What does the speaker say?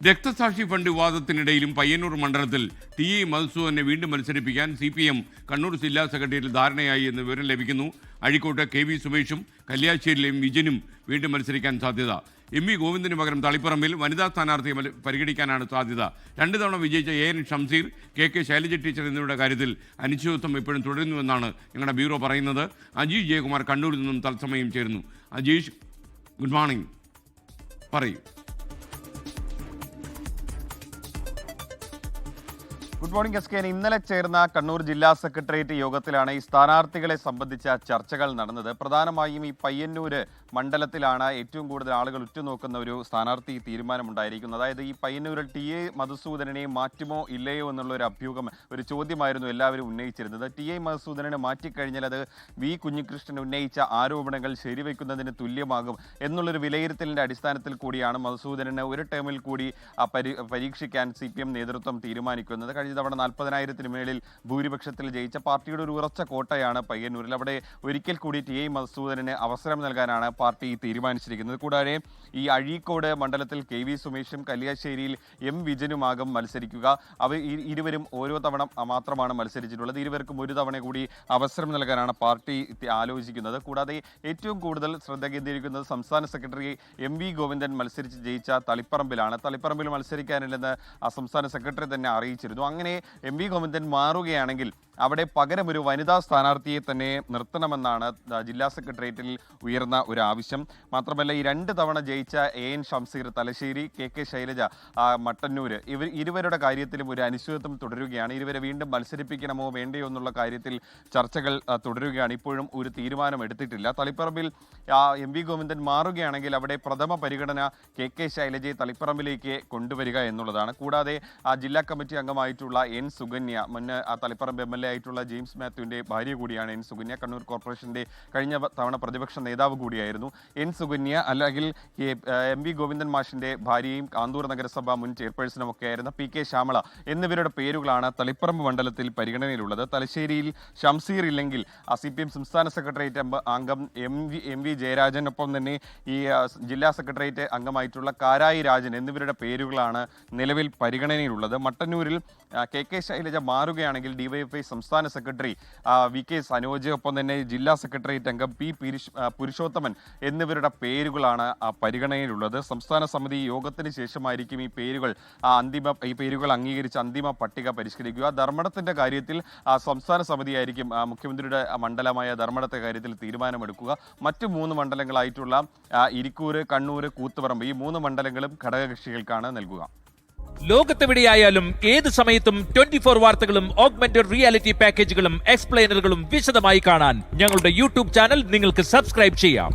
രക്തസാക്ഷി ഫണ്ട് വിവാദത്തിനിടയിലും പയ്യന്നൂർ മണ്ഡലത്തിൽ T A മധുസൂദനെ വീണ്ടും മത്സരിപ്പിക്കാൻ CPM കണ്ണൂർ ജില്ലാ സെക്രട്ടേറിയറ്റിൽ ധാരണയായി എന്ന് വിവരം ലഭിക്കുന്നു. അഴീക്കോട്ട് KV സുമേഷും കല്യാശ്ശേരിയിലെയും വിജനും വീണ്ടും മത്സരിക്കാൻ സാധ്യത. MV ഗോവിന്ദന് പകരം തളിപ്പറമ്പിൽ വനിതാ സ്ഥാനാർത്ഥിയെ പരിഗണിക്കാനാണ് സാധ്യത. 2 തവണ വിജയിച്ച AN Shamseer, KK Shailaja teacher എന്നിവരുടെ കാര്യത്തിൽ അനിശ്ചിതത്വം ഇപ്പോഴും തുടരുന്നുവെന്നാണ് ഞങ്ങളുടെ ബ്യൂറോ പറയുന്നത്. അജീഷ് ജയകുമാർ കണ്ണൂരിൽ നിന്നും തത്സമയം ചേരുന്നു. അജീഷ്, ഗുഡ് മോർണിംഗ്, പറയൂ. Good morning SK. ഇന്നലെ ചേർന്ന കണ്ണൂർ ജില്ലാ സെക്രട്ടേറിയറ്റ് യോഗത്തിലാണ് ഈ സ്ഥാനാർത്ഥികളെ സംബന്ധിച്ച ചർച്ചകൾ നടന്നത്. പ്രധാനമായും ഈ പയ്യന്നൂര് മണ്ഡലത്തിലാണ് ഏറ്റവും കൂടുതൽ ആളുകൾ ഉറ്റുനോക്കുന്ന ഒരു സ്ഥാനാർത്ഥി തീരുമാനമുണ്ടായിരിക്കുന്നത്. അതായത് ഈ പയ്യന്നൂരിൽ TA മധുസൂദനനെ മാറ്റുമോ ഇല്ലയോ എന്നുള്ള ഒരു അഭ്യൂഹം, ഒരു ചോദ്യമായിരുന്നു എല്ലാവരും ഉന്നയിച്ചിരുന്നത്. TA മധുസൂദനനെ മാറ്റിക്കഴിഞ്ഞാൽ അത് V കുഞ്ഞികൃഷ്ണൻ ഉന്നയിച്ച ആരോപണങ്ങൾ ശരിവെക്കുന്നതിന് തുല്യമാകും എന്നുള്ളൊരു വിലയിരുത്തലിന്റെ അടിസ്ഥാനത്തിൽ കൂടിയാണ് മധുസൂദനനെ ഒരു ടേമിൽ കൂടി പരീക്ഷിക്കാൻ CPM നേതൃത്വം തീരുമാനിക്കുന്നത്. കഴിഞ്ഞ തവണ 40,000-ന് മേളിൽ ഭൂരിപക്ഷത്തിൽ ജയിച്ച പാർട്ടിയുടെ ഒരു ഉറച്ച കോട്ടയാണ് പയ്യന്നൂരിൽ. അവിടെ ഒരിക്കൽ കൂടി TA മധുസൂദനന് അവസരം നൽകാനാണ് പാർട്ടി തീരുമാനിച്ചിരിക്കുന്നത്. കൂടാതെ ഈ അഴീക്കോട് മണ്ഡലത്തിൽ KV സുമേഷും കല്യാശ്ശേരിയിൽ M വിജനുമാകും മത്സരിക്കുക. ഇരുവരും ഓരോ തവണ മാത്രമാണ് മത്സരിച്ചിട്ടുള്ളത്. ഇരുവർക്കും ഒരു തവണ കൂടി അവസരം നൽകാനാണ് പാർട്ടി ആലോചിക്കുന്നത്. കൂടാതെ ഏറ്റവും കൂടുതൽ ശ്രദ്ധ കേന്ദ്രീകരിക്കുന്നത് സംസ്ഥാന സെക്രട്ടറി MV ഗോവിന്ദൻ മത്സരിച്ച് ജയിച്ച തളിപ്പറമ്പിലാണ്. തളിപ്പറമ്പിൽ മത്സരിക്കാനില്ലെന്ന് സംസ്ഥാന സെക്രട്ടറി തന്നെ അറിയിച്ചിരുന്നു. അങ്ങനെ MV ഗോവിന്ദൻ മാറുകയാണെങ്കിൽ അവിടെ പകരം ഒരു വനിതാ സ്ഥാനാർത്ഥിയെ തന്നെ നിർത്തണമെന്നാണ് ജില്ലാ സെക്രട്ടേറിയറ്റിൽ ഉയർന്ന ഒരു ആവശ്യം. മാത്രമല്ല ഈ 2 തവണ ജയിച്ച AN ഷംസീർ തലശ്ശേരി, KK ശൈലജ മട്ടന്നൂര്, ഇരുവരുടെ കാര്യത്തിലും ഒരു അനിശ്ചിതത്വം തുടരുകയാണ്. ഇരുവരെ വീണ്ടും മത്സരിപ്പിക്കണമോ വേണ്ടയോ എന്നുള്ള കാര്യത്തിൽ ചർച്ചകൾ തുടരുകയാണ്. ഇപ്പോഴും ഒരു തീരുമാനം എടുത്തിട്ടില്ല. തളിപ്പറമ്പിൽ MV ഗോവിന്ദൻ മാറുകയാണെങ്കിൽ അവിടെ പ്രഥമ പരിഗണന KK ശൈലജയെ തളിപ്പറമ്പിലേക്ക് കൊണ്ടുവരിക എന്നുള്ളതാണ്. കൂടാതെ ജില്ലാ കമ്മിറ്റി അംഗമായിട്ടുള്ള N സുകന്യ, മുന്നേ തളിപ്പറമ്പ് MLA ആയിട്ടുള്ള ജെയിംസ് മാത്യുവിന്റെ ഭാര്യ കൂടിയാണ് N സുകന്യ. കണ്ണൂർ കോർപ്പറേഷന്റെ കഴിഞ്ഞ തവണ പ്രതിപക്ഷ നേതാവ് കൂടിയായിരുന്നു N സുകന്യ. അല്ലെങ്കിൽ MV ഗോവിന്ദൻ മാഷിന്റെ ഭാര്യയും ആന്തൂർ നഗരസഭ മുൻ ചെയർപേഴ്സണും ഒക്കെ ആയിരുന്ന PK ശ്യാമള എന്നിവരുടെ പേരുകളാണ് തളിപ്പറമ്പ് മണ്ഡലത്തിൽ പരിഗണനയിലുള്ളത്. തലശ്ശേരിയിൽ ഷംസീർ ഇല്ലെങ്കിൽ CPM സംസ്ഥാന സെക്രട്ടേറിയറ്റ് അംഗം MV ജയരാജനൊപ്പം തന്നെ ഈ ജില്ലാ സെക്രട്ടേറിയറ്റ് അംഗമായിട്ടുള്ള കാരായി രാജൻ എന്നിവരുടെ പേരുകളാണ് നിലവിൽ പരിഗണനയിലുള്ളത്. മട്ടന്നൂരിൽ KK ശൈലജ മാറുകയാണെങ്കിൽ DYFI സംസ്ഥാന സെക്രട്ടറി VK സനോജ്, ഒപ്പം തന്നെ ജില്ലാ സെക്രട്ടേറിയറ്റ് അംഗം P പുരുഷോത്തമൻ എന്നിവരുടെ പേരുകളാണ് പരിഗണനയിലുള്ളത്. സംസ്ഥാന സമിതി യോഗത്തിന് ശേഷമായിരിക്കും ഈ പേരുകൾ അംഗീകരിച്ച് അന്തിമ പട്ടിക പരിഷ്കരിക്കുക. ധർമ്മടത്തിന്റെ കാര്യത്തിൽ സംസ്ഥാന സമിതിയായിരിക്കും മുഖ്യമന്ത്രിയുടെ മണ്ഡലമായ ധർമ്മടത്തെ കാര്യത്തിൽ തീരുമാനമെടുക്കുക. മറ്റു 3 മണ്ഡലങ്ങളായിട്ടുള്ള ഇരിക്കൂർ, കണ്ണൂർ, കൂത്തുപറമ്പ്, ഈ 3 മണ്ഡലങ്ങളും ഘടകകക്ഷികൾക്കാണ് നൽകുക. ലോകത്തെവിടെയായാലും ഏത് സമയത്തും 24 വാർത്തകളും ഓഗ്മെന്റഡ് റിയാലിറ്റി പാക്കേജുകളും എക്സ്പ്ലെയിനറുകളും വിശദമായി കാണാൻ ഞങ്ങളുടെ YouTube ചാനൽ നിങ്ങൾക്ക് സബ്സ്ക്രൈബ് ചെയ്യാം.